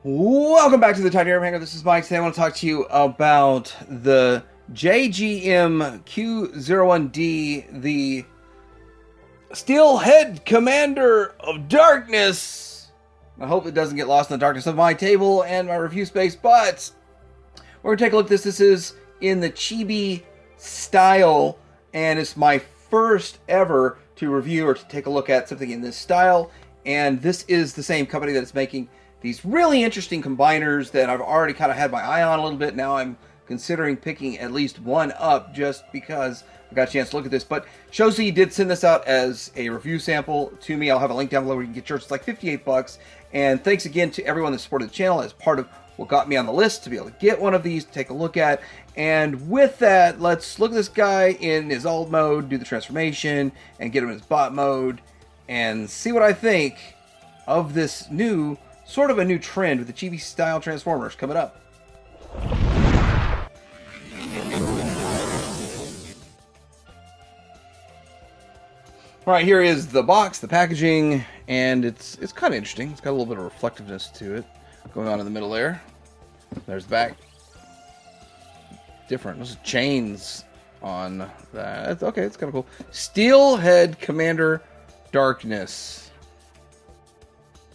Welcome back to the Tiny Air Hanger. This is Mike. Today I want to talk to you about the JGM-Q01D, the Steelhead Commander of Darkness. I hope it doesn't get lost in the darkness of my table and my review space, but we're going to take a look at this. This is in the chibi style, and it's my first ever to review or to take a look at something in this style, and this is the same company that is making these really interesting combiners that I've already kind of had my eye on a little bit. Now I'm considering picking at least one up just because I got a chance to look at this. But Shozi did send this out as a review sample to me. I'll have a link down below where you can get yours. It's like 58 bucks. And thanks again to everyone that supported the channel as part of what got me on the list to be able to get one of these to take a look at. And with that, let's look at this guy in his alt mode, do the transformation, and get him in his bot mode, and see what I think of this new sort of a new trend with the chibi style transformers coming up. All right, here is the box, the packaging, and it's kind of interesting. It's got a little bit of reflectiveness to it going on in the middle there. There's the back. Different. There's chains on that. Okay, it's kind of cool. Steelhead Commander Darkness.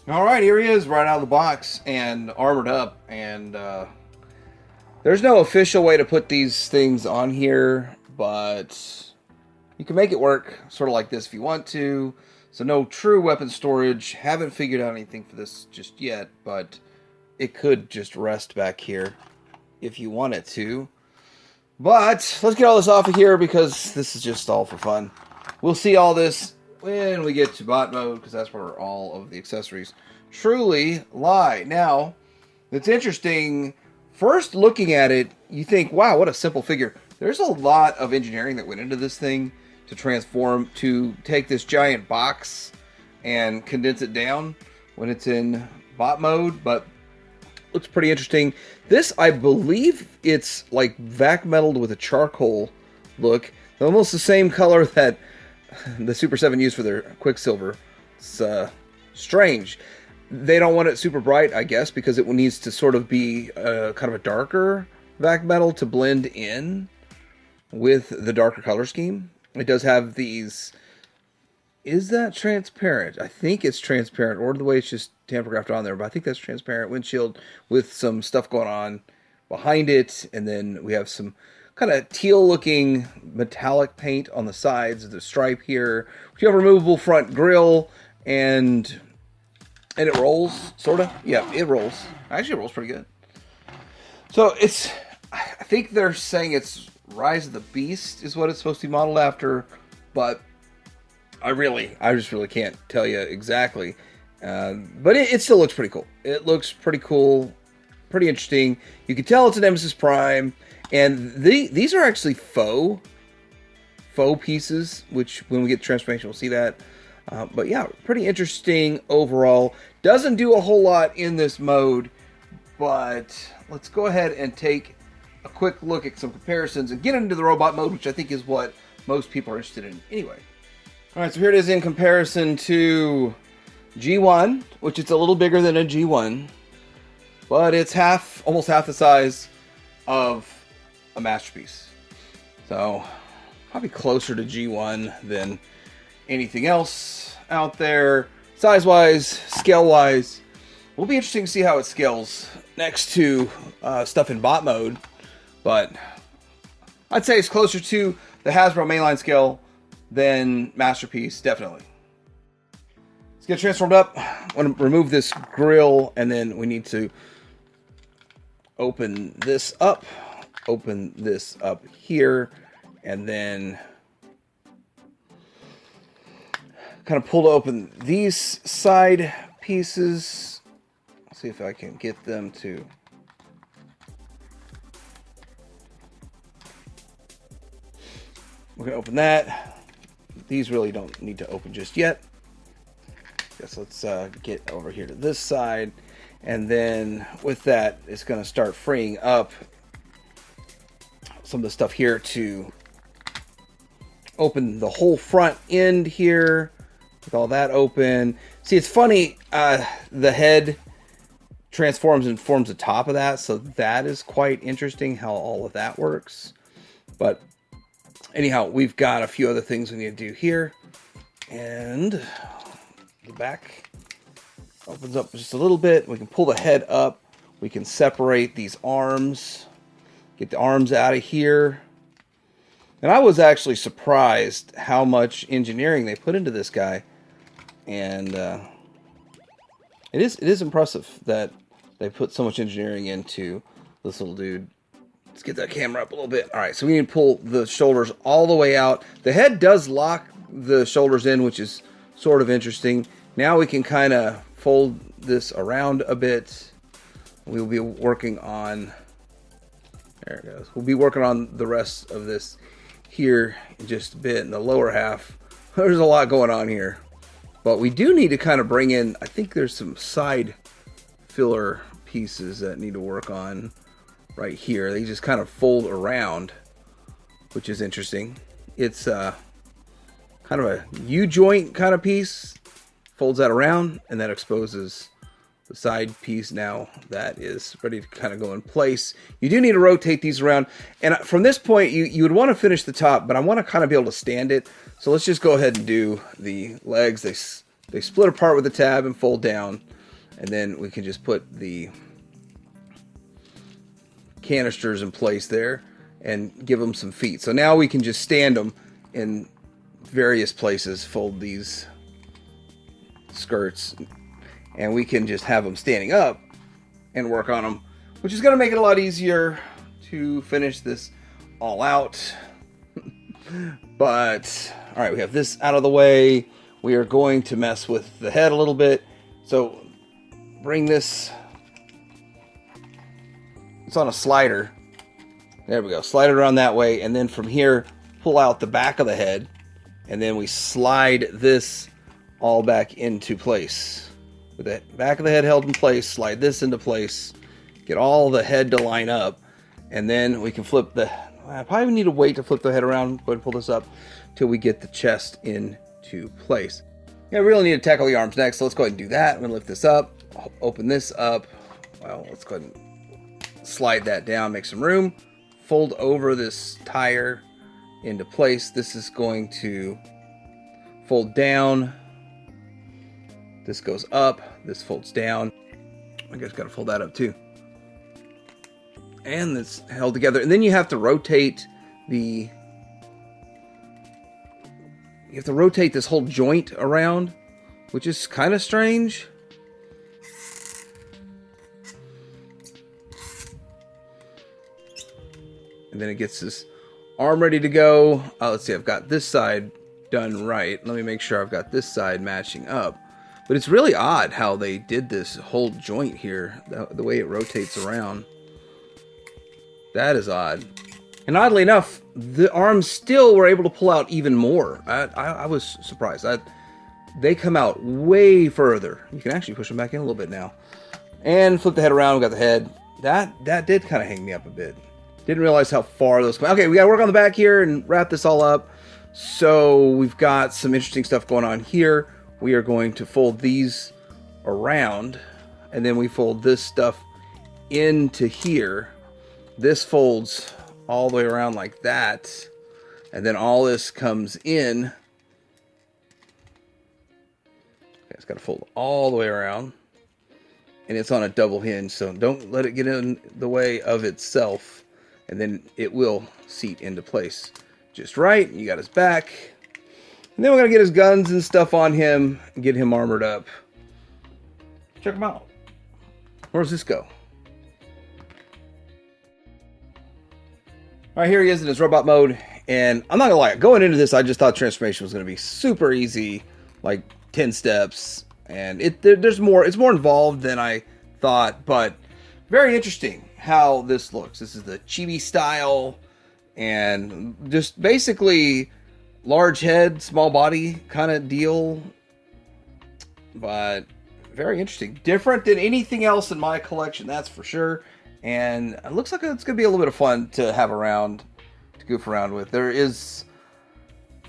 All right, here he is right out of the box and armored up, and there's no official way to put these things on here, but you can make it work sort of like this if you want to. So no true weapon storage. Haven't figured out anything for this just yet, but it could just rest back here if you want it to. But let's get all this off of here because this is just all for fun. We'll see all this when we get to bot mode, because that's where all of the accessories truly lie. Now, it's interesting, first looking at it, you think, wow, what a simple figure. There's a lot of engineering that went into this thing to transform, to take this giant box and condense it down when it's in bot mode, but looks pretty interesting. This, I believe it's like vac metaled with a charcoal look, almost the same color that the Super 7 used for their Quicksilver. It's strange. They don't want it super bright, I guess, because it needs to sort of be kind of a darker vac metal to blend in with the darker color scheme. It does have these... Is that transparent? I think it's transparent, or the way it's just tamper-graphed on there, but I think that's transparent windshield with some stuff going on behind it, and then we have some kind of teal-looking metallic paint on the sides of the stripe here. We have a removable front grille, and it rolls, sort of. Yeah, it rolls. Actually, it rolls pretty good. So it's, I think they're saying it's Rise of the Beast is what it's supposed to be modeled after, but I just really can't tell you exactly. But it still looks pretty cool. It looks pretty cool, pretty interesting. You can tell it's a Nemesis Prime. And these are actually faux pieces, which when we get the transformation, we'll see that. But yeah, pretty interesting overall. Doesn't do a whole lot in this mode, but let's go ahead and take a quick look at some comparisons and get into the robot mode, which I think is what most people are interested in anyway. All right, so here it is in comparison to G1, which is a little bigger than a G1, but it's almost half the size of a Masterpiece. So probably closer to G1 than anything else out there. Size-wise, scale-wise, will be interesting to see how it scales next to stuff in bot mode. But I'd say it's closer to the Hasbro mainline scale than Masterpiece, definitely. Let's get transformed up. I want to remove this grill, and then we need to open this up. Open this up here, and then kind of pull to open these side pieces. See if I can get them to... We're going to open that. These really don't need to open just yet. Guess let's get over here to this side, and then with that, it's going to start freeing up some of the stuff here to open the whole front end here with all that open. See, it's funny, the head transforms and forms the top of that. So that is quite interesting how all of that works. But anyhow, we've got a few other things we need to do here. And the back opens up just a little bit. We can pull the head up. We can separate these arms. Get the arms out of here. And I was actually surprised how much engineering they put into this guy. And it is impressive that they put so much engineering into this little dude. Let's get that camera up a little bit. All right, so we need to pull the shoulders all the way out. The head does lock the shoulders in, which is sort of interesting. Now we can kind of fold this around a bit. We'll be working on, there it goes. We'll be working on the rest of this here in just a bit. In the lower half, there's a lot going on here. But we do need to kind of bring in, I think there's some side filler pieces that need to work on right here. They just kind of fold around, which is interesting. It's kind of a U-joint kind of piece. Folds that around, and that exposes the side piece now that is ready to kind of go in place. You do need to rotate these around. And from this point, you would want to finish the top, but I want to kind of be able to stand it. So let's just go ahead and do the legs. They split apart with the tab and fold down. And then we can just put the canisters in place there and give them some feet. So now we can just stand them in various places, fold these skirts, and we can just have them standing up and work on them, which is going to make it a lot easier to finish this all out. But all right, we have this out of the way. We are going to mess with the head a little bit. So bring this, it's on a slider. There we go. Slide it around that way, and then from here pull out the back of the head, and then we slide this all back into place. With the back of the head held in place, slide this into place, get all the head to line up, and then we can flip the, I probably need to wait to flip the head around. Go ahead and pull this up till we get the chest into place. Yeah, we really need to tackle the arms next, so let's go ahead and do that. I'm going to lift this up, open this up. Well, let's go ahead and slide that down, make some room, fold over this tire into place. This is going to fold down. This goes up, this folds down. I guess got to fold that up too. And it's held together. And then you have to rotate the, you have to rotate this whole joint around, which is kind of strange. And then it gets this arm ready to go. Let's see, I've got this side done right. Let me make sure I've got this side matching up. But it's really odd how they did this whole joint here, the way it rotates around. That is odd. And oddly enough, the arms still were able to pull out even more. I was surprised. They come out way further. You can actually push them back in a little bit now. And flip the head around, we got the head. That did kind of hang me up a bit. Didn't realize how far those come. Okay, we got to work on the back here and wrap this all up. So we've got some interesting stuff going on here. We are going to fold these around, and then we fold this stuff into here. This folds all the way around like that, and then all this comes in. Okay, it's got to fold all the way around, and it's on a double hinge, so don't let it get in the way of itself, and then it will seat into place just right. You got his back. And then we're going to get his guns and stuff on him and get him armored up. Check him out. Where does this go? All right, here he is in his robot mode. And I'm not going to lie. Going into this, I just thought transformation was going to be super easy. Like 10 steps. And there's more. It's more involved than I thought. But very interesting how this looks. This is the chibi style. And just basically large head, small body kind of deal, but very interesting. Different than anything else in my collection, that's for sure. And it looks like it's going to be a little bit of fun to have around, to goof around with. There is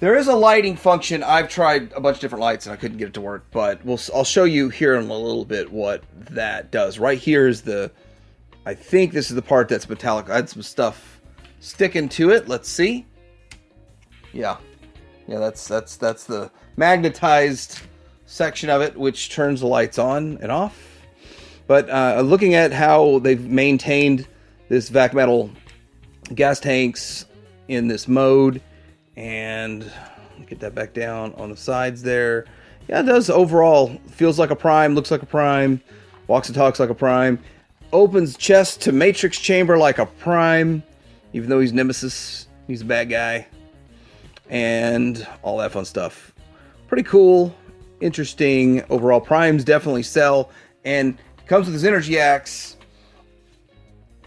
There is a lighting function. I've tried a bunch of different lights and I couldn't get it to work, but I'll show you here in a little bit what that does. Right here is I think this is the part that's metallic. I had some stuff sticking to it. Let's see. Yeah, that's the magnetized section of it, which turns the lights on and off. But looking at how they've maintained this vac metal gas tanks in this mode, and get that back down on the sides there. Yeah, it does overall. Feels like a prime, looks like a prime, walks and talks like a prime, opens chest to matrix chamber like a prime, even though he's Nemesis. He's a bad guy. And all that fun stuff. Pretty cool, interesting overall. Primes definitely sell, and comes with his energy axe,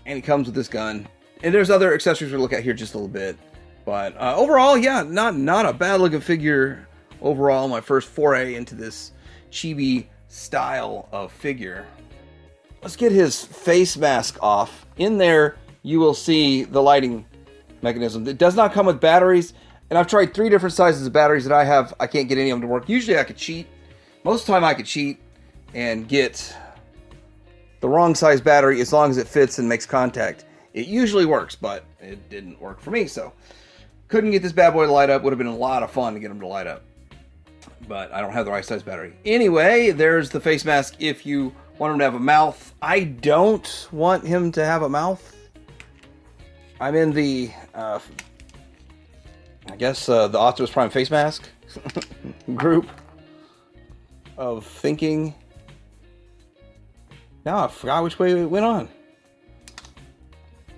and he comes with this gun. And there's other accessories we'll look at here just a little bit. But overall, yeah, not a bad looking figure overall. My first foray into this chibi style of figure. Let's get his face mask off. In there, you will see the lighting mechanism. It does not come with batteries, and I've tried 3 different sizes of batteries that I have. I can't get any of them to work. Usually I could cheat. Most of the time I could cheat and get the wrong size battery as long as it fits and makes contact. It usually works, but it didn't work for me, so couldn't get this bad boy to light up. Would have been a lot of fun to get him to light up, but I don't have the right size battery. Anyway, there's the face mask if you want him to have a mouth. I don't want him to have a mouth. I'm in the, I guess, the Optimus Prime face mask group of thinking. Now I forgot which way it went on.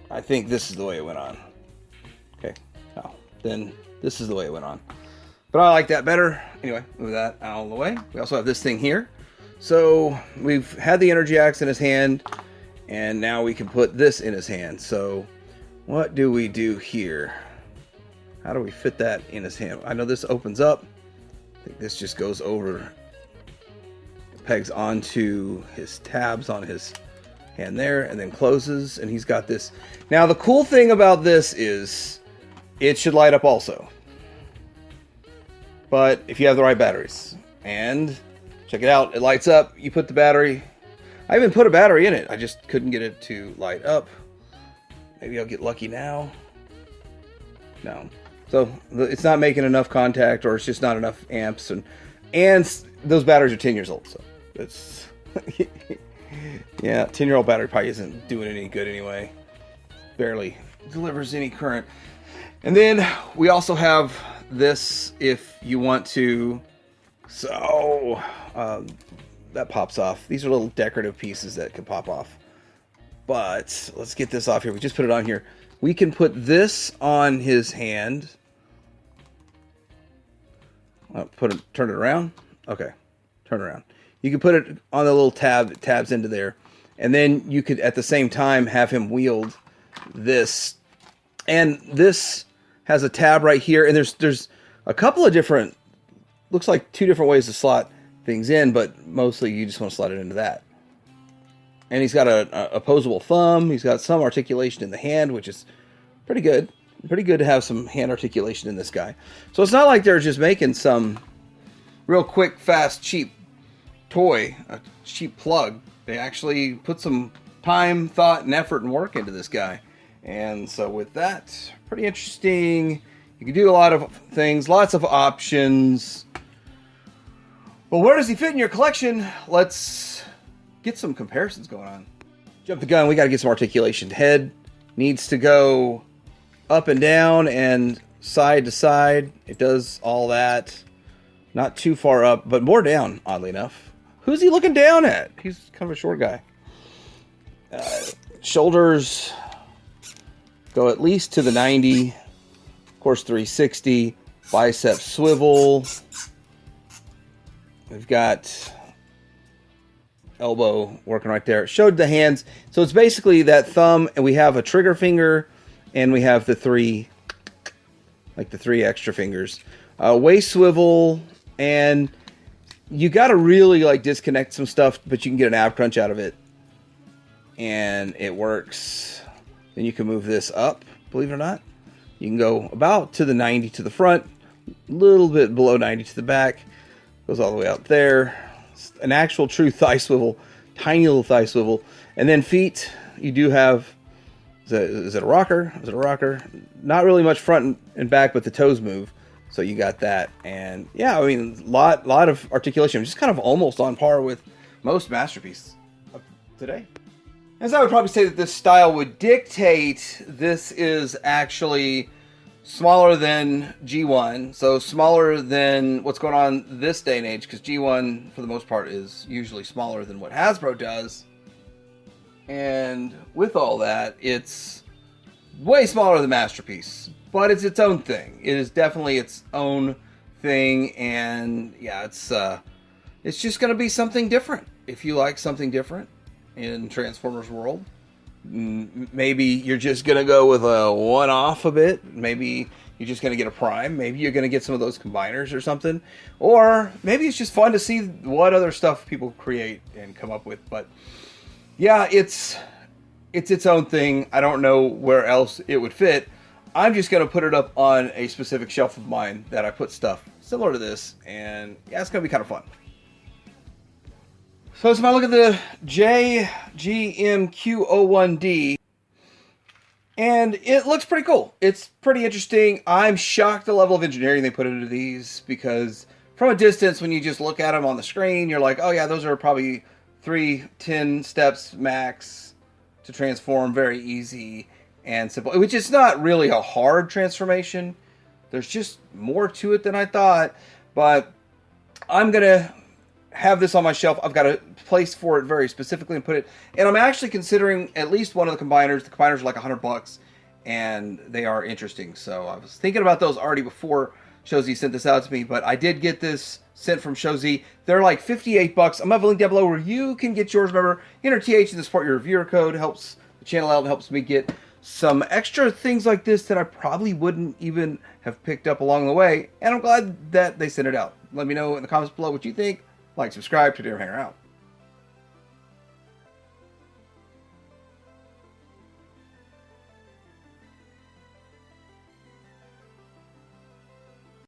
I think this is the way it went on. Okay. Oh, then this is the way it went on. But I like that better. Anyway, move that out of the way. We also have this thing here. So we've had the energy axe in his hand, and now we can put this in his hand. So what do we do here? How do we fit that in his hand? I know this opens up. I think this just goes over, pegs onto his tabs on his hand there, and then closes, and he's got this. Now the cool thing about this is it should light up also, but if you have the right batteries. And check it out, it lights up. You put the battery, I even put a battery in it, I just couldn't get it to light up. Maybe I'll get lucky now. No, so it's not making enough contact, or it's just not enough amps, and those batteries are 10 years old, so it's yeah, 10-year-old battery probably isn't doing any good anyway. Barely delivers any current. And then we also have this if you want to. So that pops off. These are little decorative pieces that can pop off. But let's get this off here. We just put it on here. We can put this on his hand. Turn it around. Okay, turn it around. You can put it on the little tabs into there, and then you could at the same time have him wield this. And this has a tab right here, and there's a couple of different, looks like 2 different ways to slot things in, but mostly you just want to slot it into that. And he's got a opposable thumb. He's got some articulation in the hand, which is pretty good. Pretty good to have some hand articulation in this guy. So it's not like they're just making some real quick, fast, cheap toy, a cheap plug. They actually put some time, thought, and effort and work into this guy. And so with that, pretty interesting. You can do a lot of things, lots of options. But where does he fit in your collection? Let's get some comparisons going on. Jump the gun, we got to get some articulation. Head needs to go up and down and side to side. It does all that. Not too far up, but more down, oddly enough. Who's he looking down at? He's kind of a short guy. Shoulders go at least to the 90. Of course, 360. Bicep swivel. We've got elbow working right there. It showed the hands. So it's basically that thumb, and we have a trigger finger, and we have the 3 extra fingers. Waist swivel, and you got to really like disconnect some stuff, but you can get an ab crunch out of it, and it works. Then you can move this up, believe it or not. You can go about to the 90 to the front, a little bit below 90 to the back, goes all the way out there. It's an actual true thigh swivel, tiny little thigh swivel. And then feet, you do have, is it a rocker? Is it a rocker? Not really much front and back, but the toes move. So you got that. And yeah, I mean, lot of articulation, just kind of almost on par with most Masterpiece of today. As I would probably say that this style would dictate, this is actually smaller than G1, so smaller than what's going on this day and age, because G1, for the most part, is usually smaller than what Hasbro does. And with all that, it's way smaller than Masterpiece, but it's its own thing. It is definitely its own thing, and yeah, it's just going to be something different. If you like something different in Transformers world, maybe you're just gonna go with a one-off a bit. Maybe you're just gonna get a prime. Maybe you're gonna get some of those combiners or something, or maybe it's just fun to see what other stuff people create and come up with. But yeah, it's its own thing. I don't know where else it would fit. I'm just gonna put it up on a specific shelf of mine that I put stuff similar to this, and yeah, it's gonna be kind of fun. So if I look at the JGM-Q01D, and it looks pretty cool. It's pretty interesting. I'm shocked the level of engineering they put into these, because from a distance, when you just look at them on the screen, you're like, oh yeah, those are probably 3-10 steps max to transform, very easy and simple, which is not really a hard transformation. There's just more to it than I thought, but I'm going to have this on my shelf. I've got a place for it very specifically and put it, and I'm actually considering at least one of the combiners. The combiners are like $100 and they are interesting, so I was thinking about those already before Shozi sent this out to me, but I did get this sent from Shozi. They're like $58. I'm gonna have a link down below where you can get yours. Remember, enter TH in the support your reviewer code. Helps the channel out and helps me get some extra things like this that I probably wouldn't even have picked up along the way, and I'm glad that they sent it out. Let me know in the comments below what you think. Like, subscribe, to Hanger out.